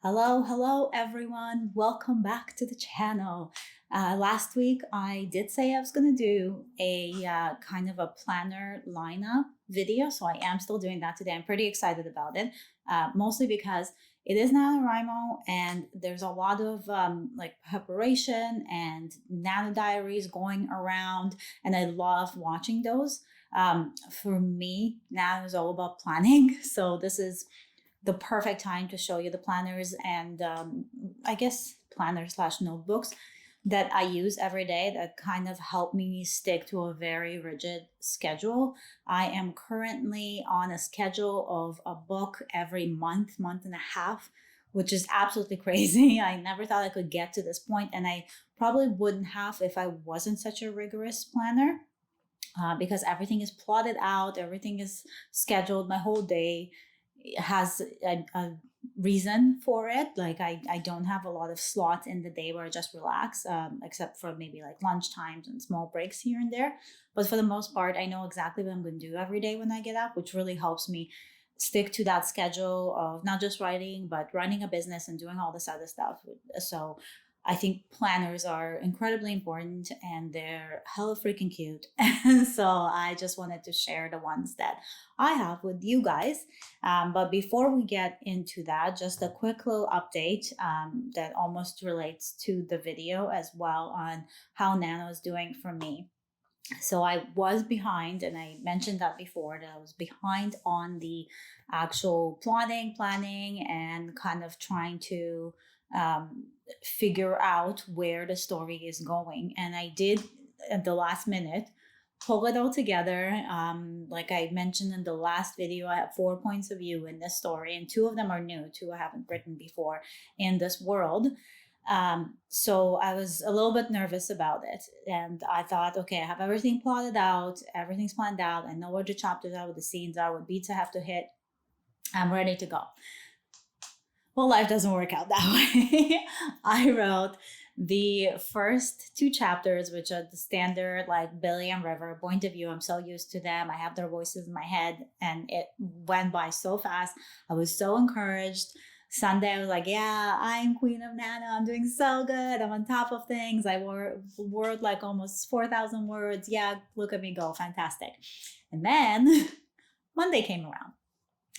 Hello everyone. Welcome back to the channel. Last week I did say I was going to do a kind of a planner lineup video, so I am still doing that today. I'm pretty excited about it, mostly because it is NaNoWriMo and there's a lot of like preparation and nano diaries going around, and I love watching those. For me, nano is all about planning, so this is the perfect time to show you the planners and I guess planners slash notebooks that I use every day that kind of help me stick to a very rigid schedule. I am currently on a schedule of a book every month and a half, which is absolutely crazy. I never thought I could get to this point, and I probably wouldn't have if I wasn't such a rigorous planner. Because everything is plotted out, everything is scheduled. My whole day has a reason for it. Like I don't have a lot of slots in the day where I just relax, except for maybe like lunch times and small breaks here and there. But for the most part, I know exactly what I'm going to do every day when I get up, which really helps me stick to that schedule of not just writing, but running a business and doing all this other stuff. So I think planners are incredibly important and they're hella freaking cute. And so I just wanted to share the ones that I have with you guys. But before we get into that, just a quick little update that almost relates to the video as well on how Nano is doing for me. So I was behind, and I mentioned that before, that I was behind on the actual plotting, planning, and kind of trying to figure out where the story is going. And I did at the last minute pull it all together. Like I mentioned in the last video, I have 4 points of view in this story, and 2 of them are new, 2 I haven't written before in this world. So I was a little bit nervous about it, and I thought, okay, I have everything plotted out, everything's planned out, I know where the chapters are, what the scenes are, what beats I have to hit. I'm ready to go. Well, life doesn't work out that way. I wrote the first 2 chapters, which are the standard like Billy and River point of view. I'm so used to them. I have their voices in my head, and it went by so fast. I was so encouraged. Sunday, I was like, yeah, I'm Queen of Nano. I'm doing so good. I'm on top of things. I wrote like almost 4,000 words. Yeah, look at me go. Fantastic. And then Monday came around.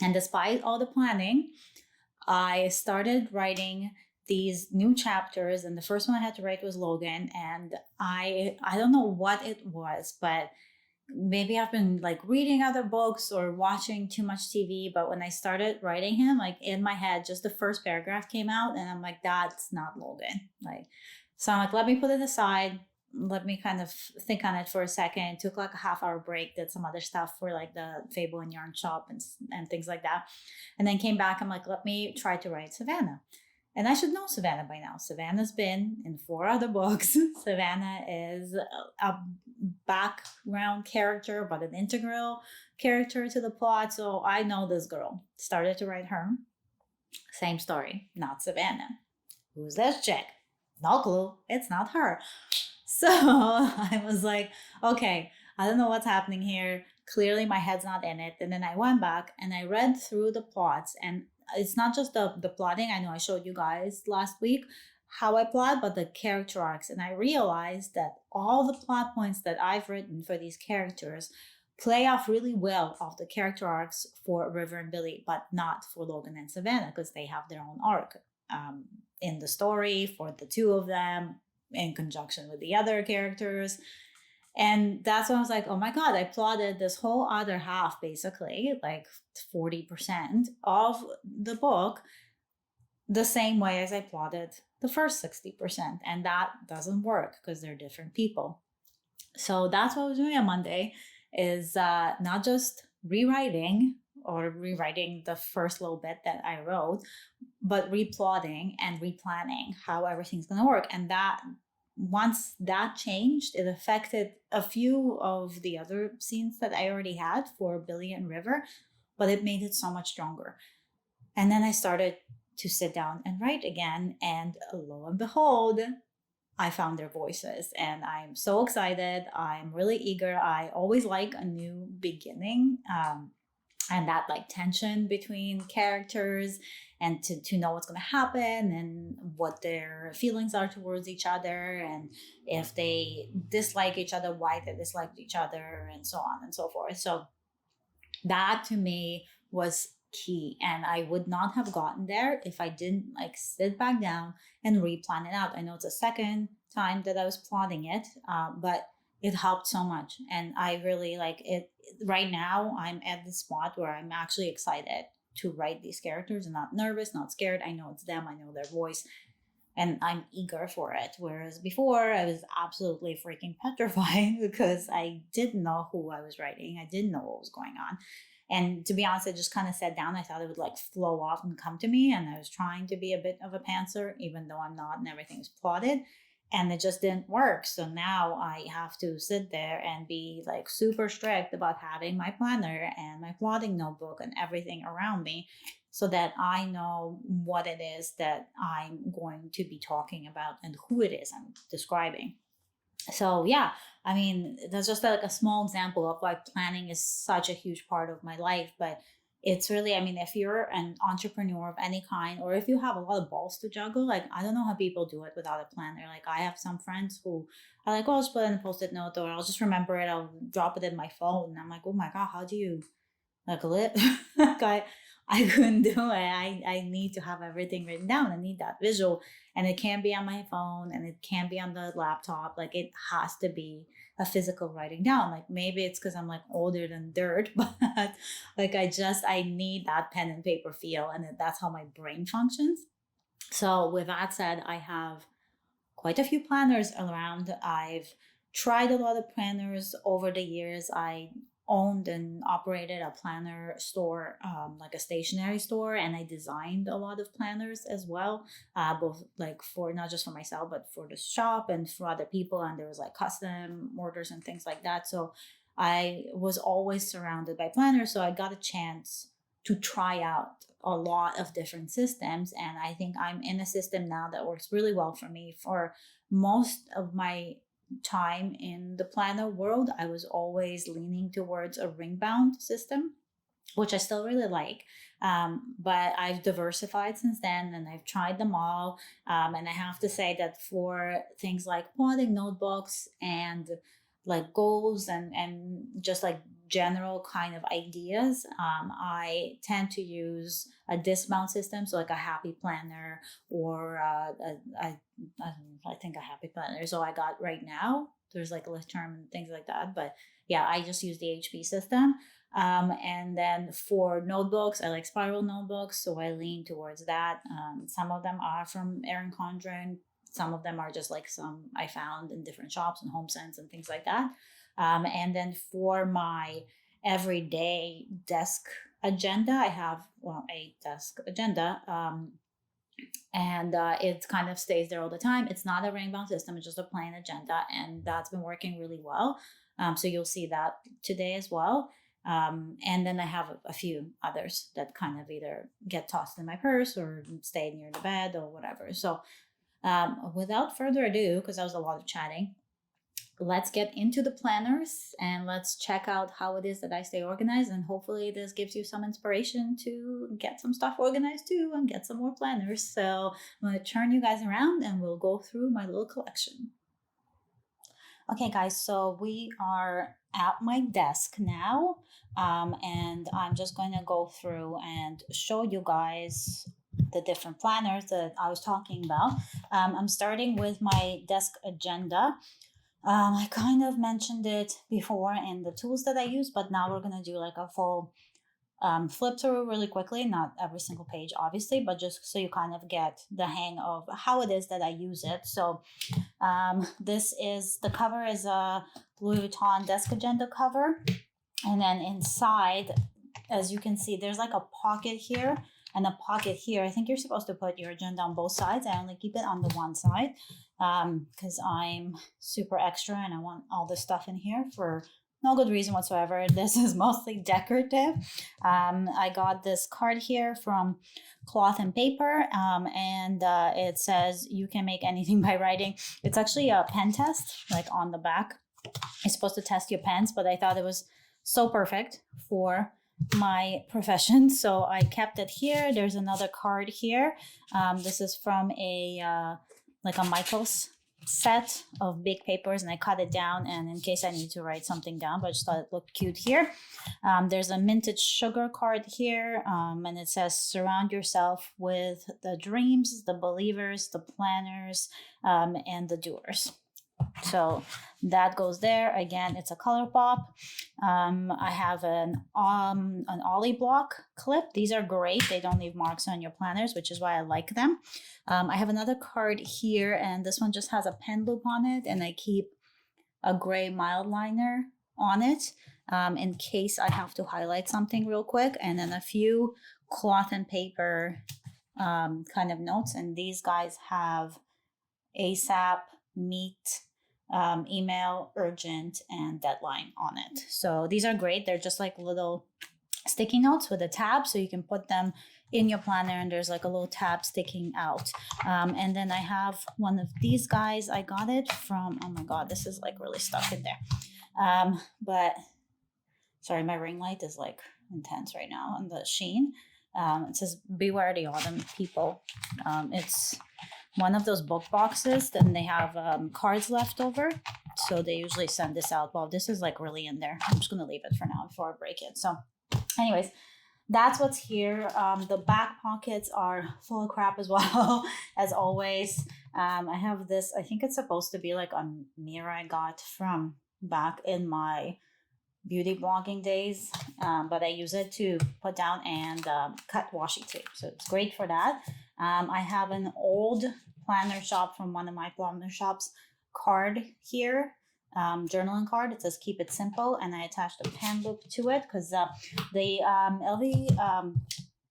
And despite all the planning, I started writing these new chapters, and the first one I had to write was Logan. And I don't know what it was, but maybe I've been like reading other books or watching too much TV. But when I started writing him, like in my head, just the first paragraph came out, and I'm like, that's not Logan. Like, so I'm like, let me put it aside. Let me kind of think on it for a second. Took like a half-hour break, did some other stuff for like the Fable and Yarn shop and things like that. And then came back. I'm like, let me try to write Savannah. And I should know Savannah by now. Savannah's been in 4 other books. Savannah is a background character, but an integral character to the plot. So I know this girl. Started to write her. Same story, not Savannah. Who's this chick? No clue. It's not her. So I was like, okay, I don't know what's happening here. Clearly my head's not in it. And then I went back and I read through the plots, and it's not just the plotting. I know I showed you guys last week how I plot, but the character arcs. And I realized that all the plot points that I've written for these characters play off really well off the character arcs for River and Billy, but not for Logan and Savannah, because they have their own arc in the story for the 2 of them in conjunction with the other characters. And that's when I was like, oh my God, I plotted this whole other half, basically, like 40% of the book, the same way as I plotted the first 60%. And that doesn't work because they're different people. So that's what I was doing on Monday, is not just rewriting the first little bit that I wrote, but replotting and replanning how everything's going to work. And that once that changed, it affected a few of the other scenes that I already had for Billy and River, but it made it so much stronger. And then I started to sit down and write again, and lo and behold, I found their voices, and I'm so excited. I'm really eager. I always like a new beginning. and that like tension between characters, and to know what's going to happen and what their feelings are towards each other, and if they dislike each other, why they disliked each other, and so on and so forth. So that to me was key, and I would not have gotten there if I didn't like sit back down and replan it out. I know it's a second time that I was plotting it, but it helped so much, and I really like it. Right now I'm at the spot where I'm actually excited to write these characters and not nervous, not scared. I know it's them, I know their voice, and I'm eager for it. Whereas before, I was absolutely freaking petrified because I didn't know who I was writing. I didn't know what was going on. And to be honest, I just kind of sat down. I thought it would like flow off and come to me. And I was trying to be a bit of a pantser, even though I'm not, and everything's plotted. And it just didn't work. So now I have to sit there and be like super strict about having my planner and my plotting notebook and everything around me, so that I know what it is that I'm going to be talking about and who it is I'm describing. So yeah, I mean, that's just like a small example of why planning is such a huge part of my life. But it's really, I mean, if you're an entrepreneur of any kind, or if you have a lot of balls to juggle, like I don't know how people do it without a planner. Like I have some friends who are like, oh, I'll just put it in a post-it note, or I'll just remember it, I'll drop it in my phone. And I'm like, oh my God, how do you like lit? Like I couldn't do it. I need to have everything written down. I need that visual, and it can't be on my phone, and it can't be on the laptop. Like it has to be a physical writing down. Like maybe it's because I'm like older than dirt, but like I need that pen and paper feel, and that's how my brain functions. So with that said, I have quite a few planners around. I've tried a lot of planners over the years. I owned and operated a planner store, like a stationery store, and I designed a lot of planners as well, both like for not just for myself, but for the shop and for other people. And there was like custom orders and things like that. So I was always surrounded by planners. So I got a chance to try out a lot of different systems. And I think I'm in a system now that works really well for me. For most of my time in the planner world, I was always leaning towards a ring bound system, which I still really like. But I've diversified since then, and I've tried them all. And I have to say that for things like plotting notebooks and like goals and just like general kind of ideas, I tend to use a dismount system, so like a happy planner, or I think a happy planner. So I got right now, there's like a list term and things like that. But yeah, I just use the HP system. And then for notebooks, I like spiral notebooks, so I lean towards that. Some of them are from Erin Condren. Some of them are just like some I found in different shops and home sense and things like that. And then for my everyday desk agenda, I have, well, a desk agenda. And it kind of stays there all the time. It's not a ring bound system, it's just a plain agenda, and that's been working really well. So you'll see that today as well. And then I have a few others that kind of either get tossed in my purse or stay near the bed or whatever. So without further ado, because that was a lot of chatting, let's get into the planners and let's check out how it is that I stay organized. And hopefully this gives you some inspiration to get some stuff organized too and get some more planners. So I'm going to turn you guys around and we'll go through my little collection. Okay, guys, so we are at my desk now, and I'm just going to go through and show you guys the different planners that I was talking about. I'm starting with my desk agenda. I kind of mentioned it before in the tools that I use, but now we're going to do like a full flip through really quickly, not every single page, obviously, but just so you kind of get the hang of how it is that I use it. So this is, the cover is a Louis Vuitton desk agenda cover. And then inside, as you can see, there's like a pocket here and a pocket here. I think you're supposed to put your agenda on both sides. I only keep it on the one side because I'm super extra and I want all this stuff in here for no good reason whatsoever. This is mostly decorative. I got this card here from Cloth and Paper, and it says you can make anything by writing. It's actually a pen test, like on the back. It's supposed to test your pens, but I thought it was so perfect for my profession, so I kept it here. There's another card here. This is from a like a Michael's set of big papers, and I cut it down, and in case I need to write something down, but I just thought it looked cute here. There's a minted sugar card here, and it says surround yourself with the dreams, the believers, the planners, and the doers. So that goes there. Again, it's a color pop. I have an ollie block clip. These are great. They don't leave marks on your planners, which is why I like them. I have another card here, and this one just has a pen loop on it, and I keep a gray mild liner on it in case I have to highlight something real quick, and then a few cloth and paper kind of notes. And these guys have ASAP, meet, email, urgent, and deadline on it. So these are great. They're just like little sticky notes with a tab, so you can put them in your planner, and there's like a little tab sticking out. And then I have one of these guys. I got it from, oh my god, this is like really stuck in there. But sorry, my ring light is like intense right now on the Sheen. It says beware the autumn people. It's one of those book boxes, then they have cards left over, so they usually send this out. Well, this is like really in there. I'm just gonna leave it for now before I break it. So anyways, that's what's here. The back pockets are full of crap as well, as always. I have this, I think it's supposed to be like a mirror I got from back in my beauty blogging days, but I use it to put down and cut washi tape, so it's great for that. I have an old planner shop from one of my planner shops card here, journaling card. It says keep it simple, and I attached a pen loop to it because the LV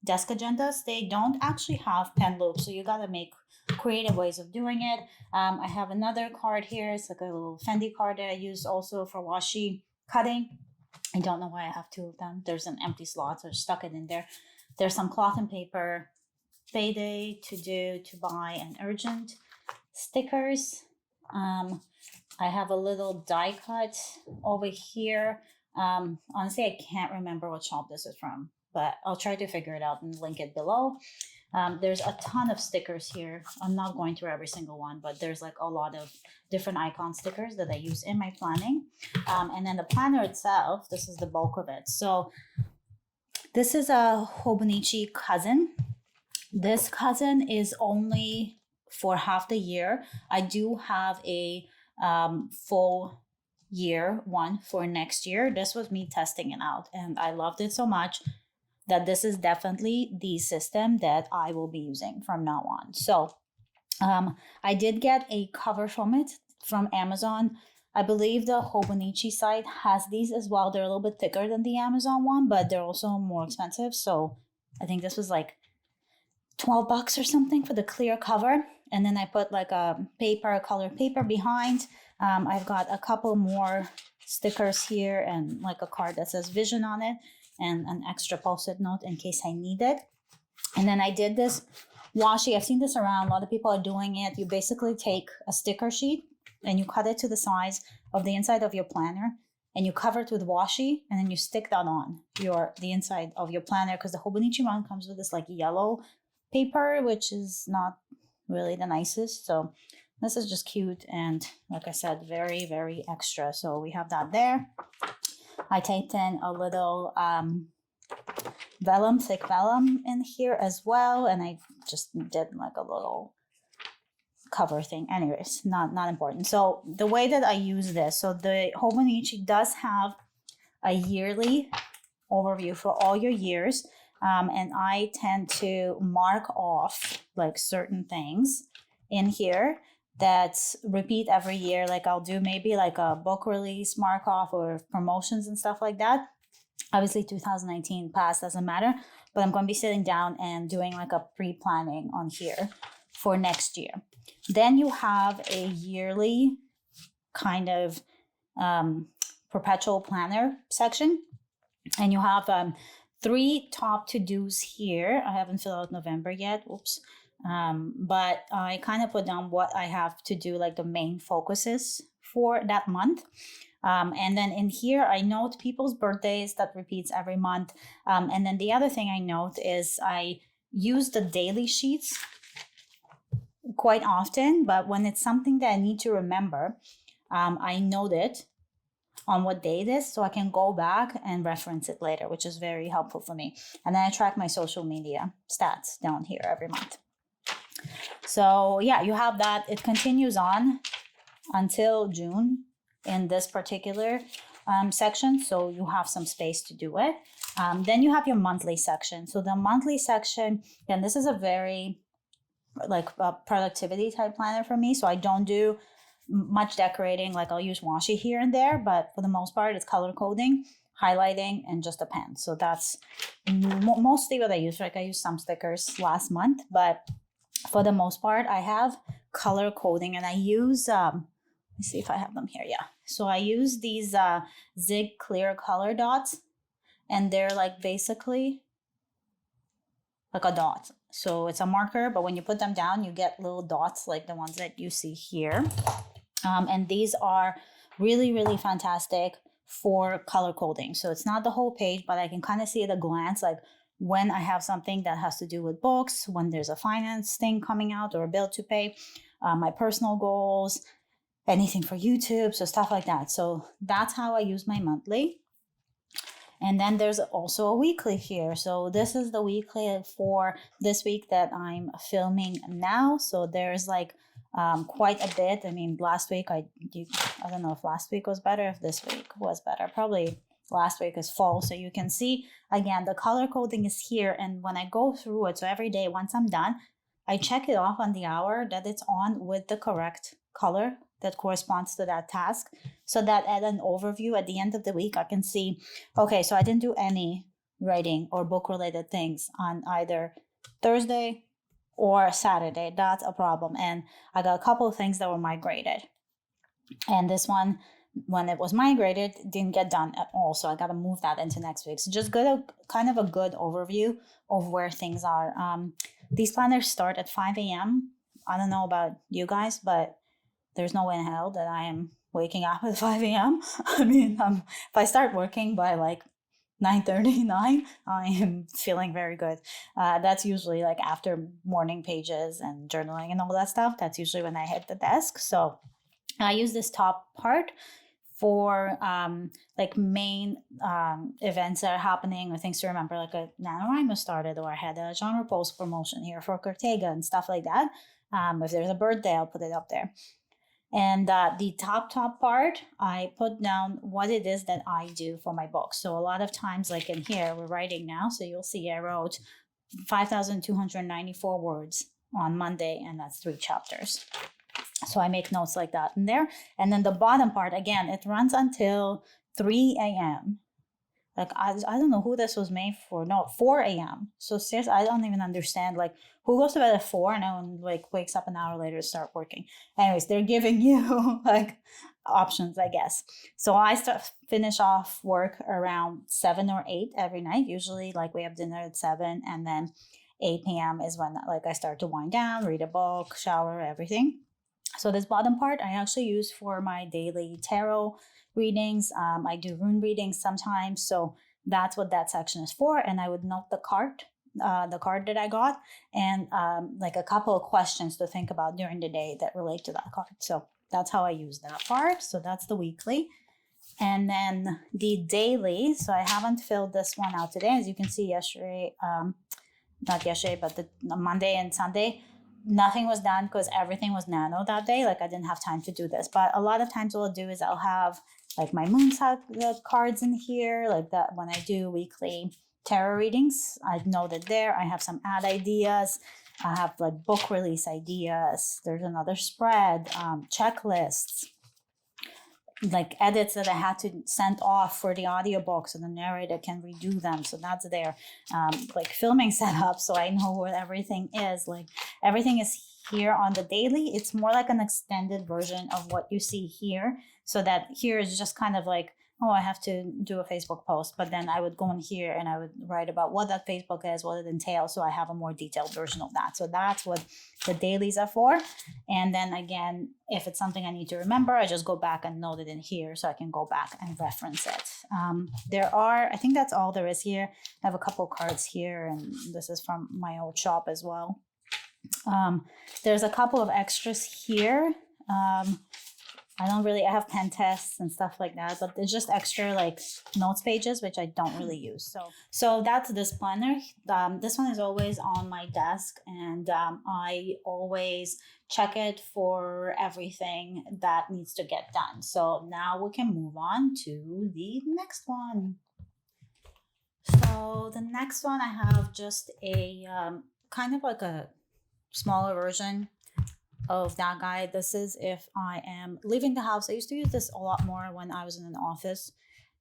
desk agendas, they don't actually have pen loops, so you got to make creative ways of doing it. I have another card here. It's like a little Fendi card that I use also for washi cutting. I don't know why I have two of them. There's an empty slot, so I stuck it in there. There's some cloth and paper, payday, to do, to buy, and urgent stickers. I have a little die cut over here. Honestly, I can't remember what shop this is from, but I'll try to figure it out and link it below. There's a ton of stickers here. I'm not going through every single one, but there's like a lot of different icon stickers that I use in my planning. And then the planner itself, this is the bulk of it. So this is a Hobonichi cousin. This cousin is only for half the year. I do have a full year one for next year. This was me testing it out, and I loved it so much that this is definitely the system that I will be using from now on. So I did get a cover from it from Amazon. I believe the Hobonichi site has these as well. They're a little bit thicker than the Amazon one, but they're also more expensive. So I think this was like $12 or something for the clear cover. And then I put like a colored paper behind. I've got a couple more stickers here and like a card that says vision on it, and an extra post-it note in case I need it. And then I did this washi. I've seen this around. A lot of people are doing it. You basically take a sticker sheet and you cut it to the size of the inside of your planner, and you cover it with washi, and then you stick that on the inside of your planner, because the Hobonichi one comes with this like yellow paper, which is not really the nicest. So this is just cute, and like I said, very, very extra. So we have that there. I taped in a little thick vellum in here as well, and I just did like a little cover thing. Anyways, not important. So the way that I use this, so the Hobonichi does have a yearly overview for all your years, and I tend to mark off like certain things in here that repeat every year. Like I'll do maybe like a book release mark off or promotions and stuff like that. Obviously 2019 past doesn't matter, but I'm going to be sitting down and doing like a pre-planning on here for next year. Then you have a yearly kind of perpetual planner section, and you have 3 top to-dos here. I haven't filled out November yet. Oops. But I kind of put down what I have to do, like the main focuses for that month. And then in here, I note people's birthdays that repeats every month. And then the other thing I note is I use the daily sheets quite often, but when it's something that I need to remember, I note it on what day it is so I can go back and reference it later, which is very helpful for me. And then I track my social media stats down here every month. So yeah, you have that. It continues on until June in this particular section, so you have some space to do it. Then you have your monthly section. So the monthly section, and this is a very like a productivity type planner for me, so I don't do much decorating. Like I'll use washi here and there, but for the most part it's color coding, highlighting, and just a pen. So that's mostly what I use. Like I used some stickers last month, but for the most part I have color coding, and I use let me see if I have them here. Yeah, so I use these Zig clear color dots, and they're like basically like a dot. So it's a marker, but when you put them down, you get little dots like the ones that you see here. And these are really, really fantastic for color coding. So it's not the whole page, but I can kind of see at a glance, like when I have something that has to do with books, when there's a finance thing coming out or a bill to pay, my personal goals, anything for YouTube, so stuff like that. So that's how I use my monthly. And then there's also a weekly here. So this is the weekly for this week that I'm filming now. So there's like quite a bit. I mean, last week, I don't know if last week was better, if this week was better. Probably last week is fall. So you can see, again, the color coding is here. And when I go through it, so every day, once I'm done, I check it off on the hour that it's on with the correct color that corresponds to that task, so that at an overview at the end of the week, I can see, okay, so I didn't do any writing or book related things on either Thursday or Saturday. That's a problem. And I got a couple of things that were migrated. And this one, when it was migrated, didn't get done at all. So I got to move that into next week. So just kind of a good overview of where things are. These planners start at 5 a.m. I don't know about you guys, but there's no way in hell that I am waking up at 5 a.m. I mean, if I start working by like 9:39, I am feeling very good. That's usually like after morning pages and journaling and all that stuff. That's usually when I hit the desk. So I use this top part for like main events that are happening or things to remember, like a NaNoWriMo started, or I had a genre post promotion here for Cortega and stuff like that. If there's a birthday, I'll put it up there. And the top part, I put down what it is that I do for my book. So a lot of times, like in here, we're writing now. So you'll see I wrote 5,294 words on Monday, and that's 3 chapters. So I make notes like that in there. And then the bottom part, again, it runs until 3 a.m. Like, I don't know who this was made for. No, 4 a.m. So seriously, I don't even understand, like, who goes to bed at 4 and then, like, wakes up an hour later to start working. Anyways, they're giving you, like, options, I guess. So I finish off work around 7 or 8 every night. Usually, like, we have dinner at 7, and then 8 p.m. is when, like, I start to wind down, read a book, shower, everything. So this bottom part I actually use for my daily tarot readings. I do rune readings sometimes. So that's what that section is for. And I would note the card that I got, and like a couple of questions to think about during the day that relate to that card. So that's how I use that part. So that's the weekly. And then the daily. So I haven't filled this one out today. As you can see, yesterday, not yesterday, but the Monday and Sunday, nothing was done because everything was nano that day. Like, I didn't have time to do this. But a lot of times what I'll do is I'll have like my moon cards in here, like that. When I do weekly tarot readings, I've noted there. I have some ad ideas. I have like book release ideas. There's another spread, checklists, like edits that I had to send off for the audiobook so the narrator can redo them. So that's there. Like filming setup, so I know where everything is. Like, everything is here on the daily. It's more like an extended version of what you see here. So that here is just kind of like oh, I have to do a Facebook post, but then I would go in here and I would write about what that Facebook is, what it entails, so I have a more detailed version of that. So that's what the dailies are for. And then again, if it's something I need to remember, I just go back and note it in here so I can go back and reference it. I think that's all there is here. I have a couple cards here, and this is from my old shop as well. There's a couple of extras here. I have pen tests and stuff like that, but there's just extra like notes pages, which I don't really use. So that's this planner. This one is always on my desk, and I always check it for everything that needs to get done. So now we can move on to the next one. So the next one, I have just a kind of like a smaller version of that guide. This is if I am leaving the house. I used to use this a lot more when I was in an office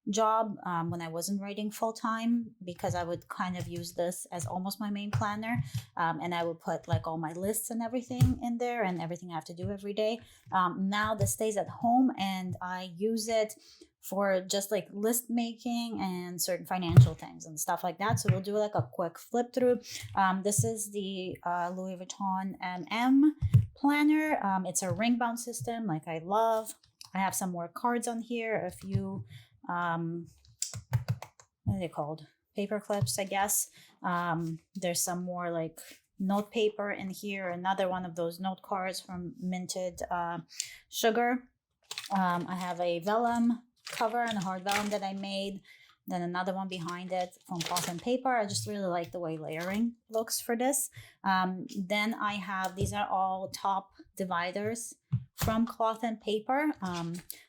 job, when I wasn't writing full time, because I would kind of use this as almost my main planner, and I would put like all my lists and everything in there and everything I have to do every day. Now this stays at home, and I use it for just like list making and certain financial things and stuff like that. So we'll do like a quick flip through. This is the Louis Vuitton MM planner. It's a ring bound system like I love. I have some more cards on here, a few what are they called, paper clips, I guess. There's some more like note paper in here, another one of those note cards from Minted Sugar. I have a vellum cover and a hard vellum that I made, then another one behind it from cloth and paper. I just really like the way layering looks for this. Then I have, these are all top dividers from cloth and paper.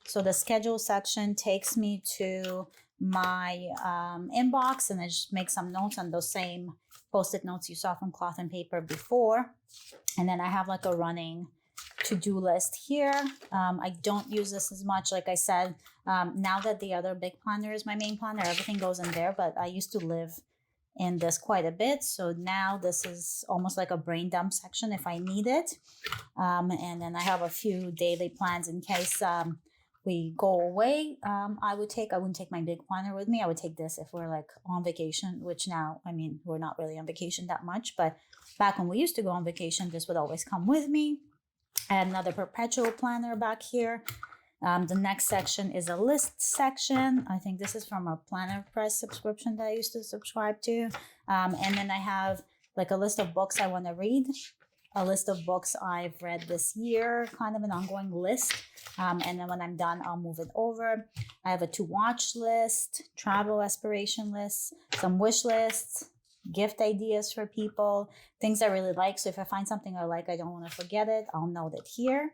So the schedule section takes me to my inbox, and I just make some notes on those same post-it notes you saw from cloth and paper before. And then I have like a running to-do list here. I don't use this as much, like I said. Now that the other big planner is my main planner, everything goes in there, but I used to live in this quite a bit, so now this is almost like a brain dump section if I need it. And then I have a few daily plans in case we go away. I wouldn't take my big planner with me. I would take this if we're like on vacation, which now, I mean, we're not really on vacation that much, but back when we used to go on vacation, this would always come with me. I have another perpetual planner back here. The next section is a list section. I think this is from a Planner Press subscription that I used to subscribe to. And then I have like a list of books I want to read, a list of books I've read this year, kind of an ongoing list. And then when I'm done, I'll move it over. I have a to watch list, travel aspiration list, some wish lists, gift ideas for people, things I really like. So if I find something I like, I don't want to forget it, I'll note it here.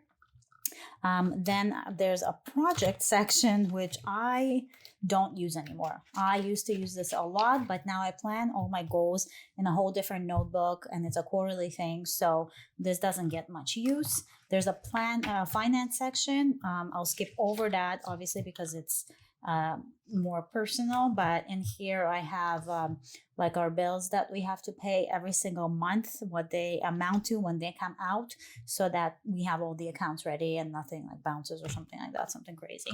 Then there's a project section, which I don't use anymore. I used to use this a lot, but now I plan all my goals in a whole different notebook, and it's a quarterly thing, so this doesn't get much use. There's a finance section. I'll skip over that, obviously, because it's more personal, but in here I have like our bills that we have to pay every single month, what they amount to when they come out, so that we have all the accounts ready and nothing like bounces or something like that, something crazy.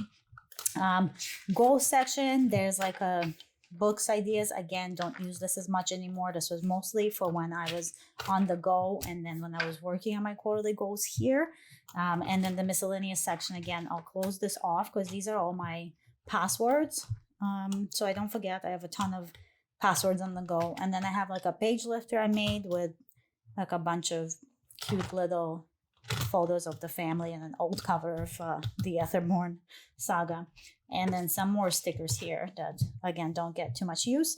Goal section, there's like a books ideas. Again, don't use this as much anymore. This was mostly for when I was on the go, and then when I was working on my quarterly goals here. And then the miscellaneous section, again, I'll close this off because these are all my passwords, so I don't forget. I have a ton of passwords on the go. And then I have like a page lifter I made with like a bunch of cute little photos of the family and an old cover of the Etherborn saga, and then some more stickers here that again don't get too much use.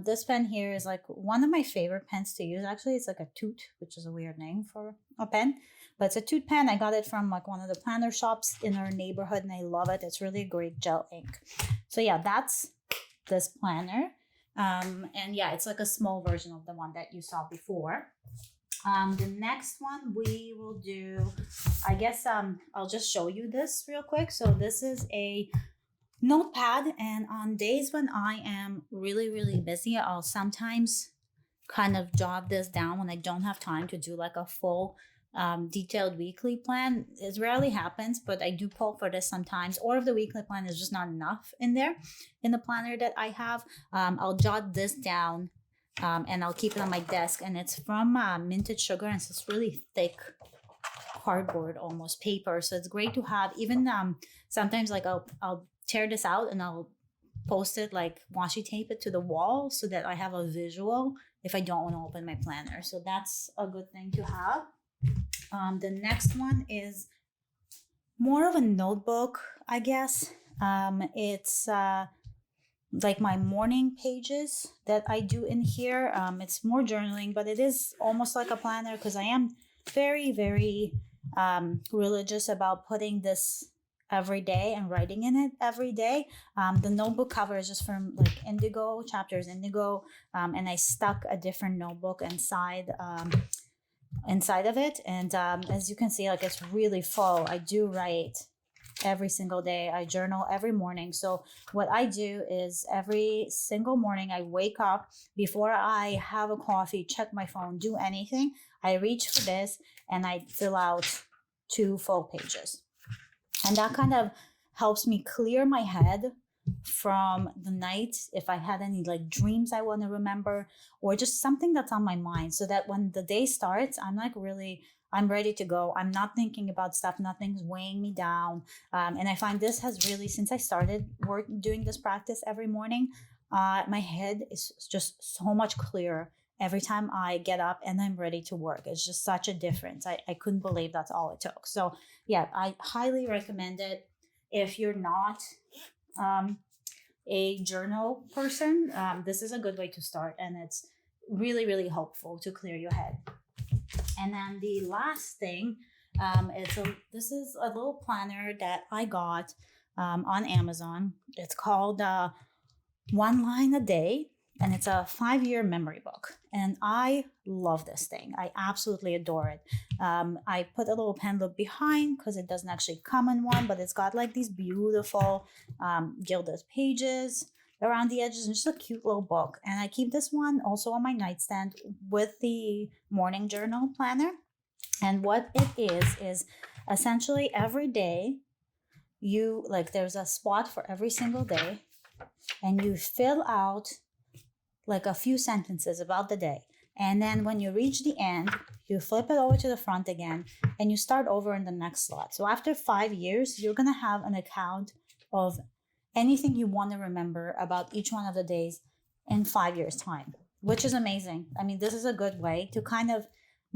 This pen here is like one of my favorite pens to use. Actually, it's like a toot, which is a weird name for a pen, but it's a toot pen. I got it from like one of the planner shops in our neighborhood, and I love it. It's really great gel ink. So yeah, that's this planner. And yeah, it's like a small version of the one that you saw before. The next one we will do, I guess, I'll just show you this real quick. So this is a notepad, and on days when I am really, really busy, I'll sometimes kind of jot this down when I don't have time to do like a full detailed weekly plan. It rarely happens, but I do pull for this sometimes. Or if the weekly plan is just not enough in there, in the planner that I have, I'll jot this down and I'll keep it on my desk. And it's from Minted Sugar, and it's this really thick cardboard, almost paper. So it's great to have. Even sometimes, like I'll tear this out and I'll post it, like washi tape it to the wall so that I have a visual if I don't want to open my planner. So that's a good thing to have. The next one is more of a notebook, I guess. It's like my morning pages that I do in here. It's more journaling, but it is almost like a planner because I am very, very religious about putting this every day and writing in it every day. The notebook cover is just from like Indigo, Chapters Indigo, and I stuck a different notebook inside of it. And as you can see, like it's really full. I do write every single day. I journal every morning. So what I do is every single morning I wake up, before I have a coffee, check my phone, do anything, I reach for this and I fill out 2 full pages. And that kind of helps me clear my head from the night if I had any like dreams I want to remember, or just something that's on my mind, so that when the day starts, I'm ready to go. I'm not thinking about stuff. Nothing's weighing me down. And I find this has really, since I started doing this practice every morning, my head is just so much clearer every time I get up and I'm ready to work. It's just such a difference. I couldn't believe that's all it took. So yeah, I highly recommend it. If you're not a journal person, this is a good way to start, and it's really, really helpful to clear your head. And then the last thing, this is a little planner that I got on Amazon. It's called One Line a Day, and it's a 5-year memory book. And I love this thing. I absolutely adore it. I put a little pen loop behind because it doesn't actually come in one, but it's got like these beautiful gilded pages around the edges, and just a cute little book. And I keep this one also on my nightstand with the morning journal planner. And what it is essentially every day there's a spot for every single day, and you fill out like a few sentences about the day. And then when you reach the end, you flip it over to the front again and you start over in the next slot. So after 5 years, you're going to have an account of anything you want to remember about each one of the days in 5 years' time, which is amazing. I mean, this is a good way to kind of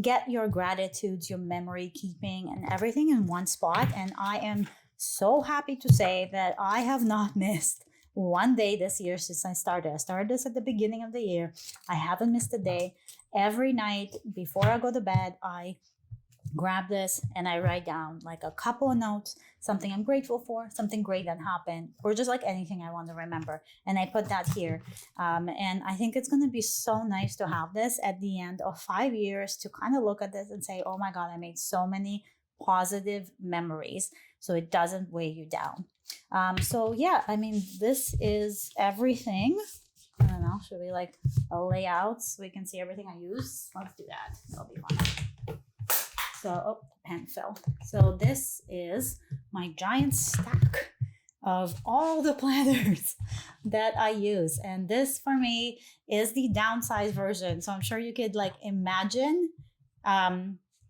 get your gratitudes, your memory keeping, and everything in one spot. And I am so happy to say that I have not missed one day this year since I started. I started this at the beginning of the year. I haven't missed a day. Every night before I go to bed, I grab this and I write down like a couple of notes, something I'm grateful for, something great that happened, or just like anything I want to remember. And I put that here. And I think it's going to be so nice to have this at the end of 5 years to kind of look at this and say, oh my God, I made so many positive memories. So it doesn't weigh you down. So yeah, I mean, this is everything. I don't know, should we like a layout so we can see everything I use? Let's do that. That'll be fun. So, pen fell. So this is my giant stack of all the planners that I use. And this for me is the downsized version. So I'm sure you could like imagine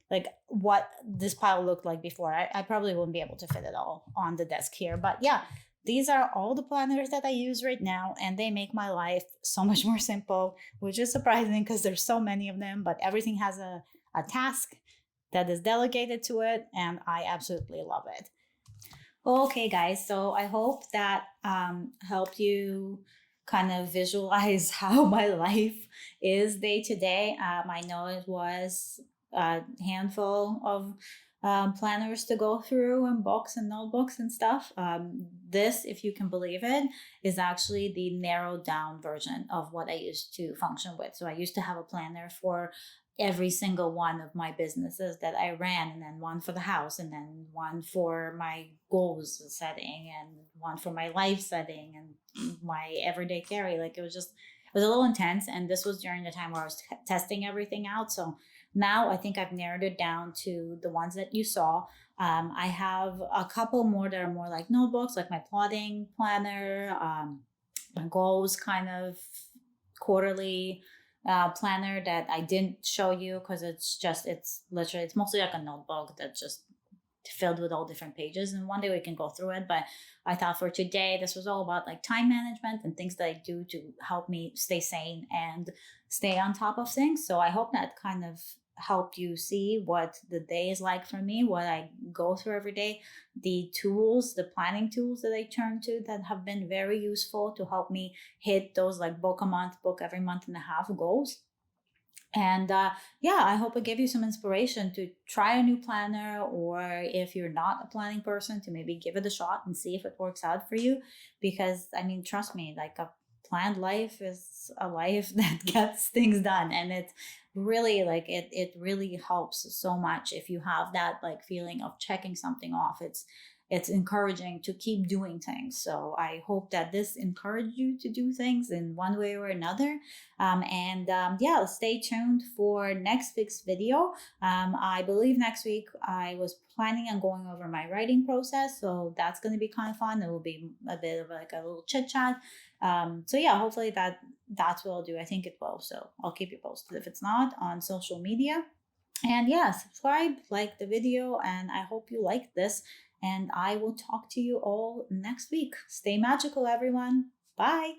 like what this pile looked like before. I probably wouldn't be able to fit it all on the desk here. But yeah, these are all the planners that I use right now, and they make my life so much more simple, which is surprising because there's so many of them, but everything has a task that is delegated to it, and I absolutely love it. Okay, guys, so I hope that helped you kind of visualize how my life is day to day. I know it was a handful of planners to go through, and books and notebooks and stuff. This, if you can believe it, is actually the narrowed down version of what I used to function with. So I used to have a planner for every single one of my businesses that I ran, and then one for the house, and then one for my goals setting, and one for my life setting, and my everyday carry. Like it was a little intense. And this was during the time where I was testing everything out. So now I think I've narrowed it down to the ones that you saw. I have a couple more that are more like notebooks, like my plotting planner, my goals kind of quarterly planner that I didn't show you because it's literally, it's mostly like a notebook that's just filled with all different pages, and one day we can go through it. But I thought for today this was all about like time management and things that I do to help me stay sane and stay on top of things. So I hope that kind of helped you see what the day is like for me, what I go through every day, the tools, the planning tools that I turn to that have been very useful to help me hit those like book a month, book every month and a half goals. And yeah, I hope it gave you some inspiration to try a new planner, or if you're not a planning person, to maybe give it a shot and see if it works out for you. Because I mean, trust me, like a planned life is a life that gets things done. And it's really like it really helps so much if you have that like feeling of checking something off. It's encouraging to keep doing things. So I hope that this encouraged you to do things in one way or another. Yeah, stay tuned for next week's video. I believe next week I was planning on going over my writing process, so that's going to be kind of fun. It will be a bit of like a little chit chat. So yeah, hopefully that's what I'll do. I think it will. So I'll keep you posted if it's not on social media. And yeah, subscribe, like the video, and I hope you like this. And I will talk to you all next week. Stay magical, everyone. Bye.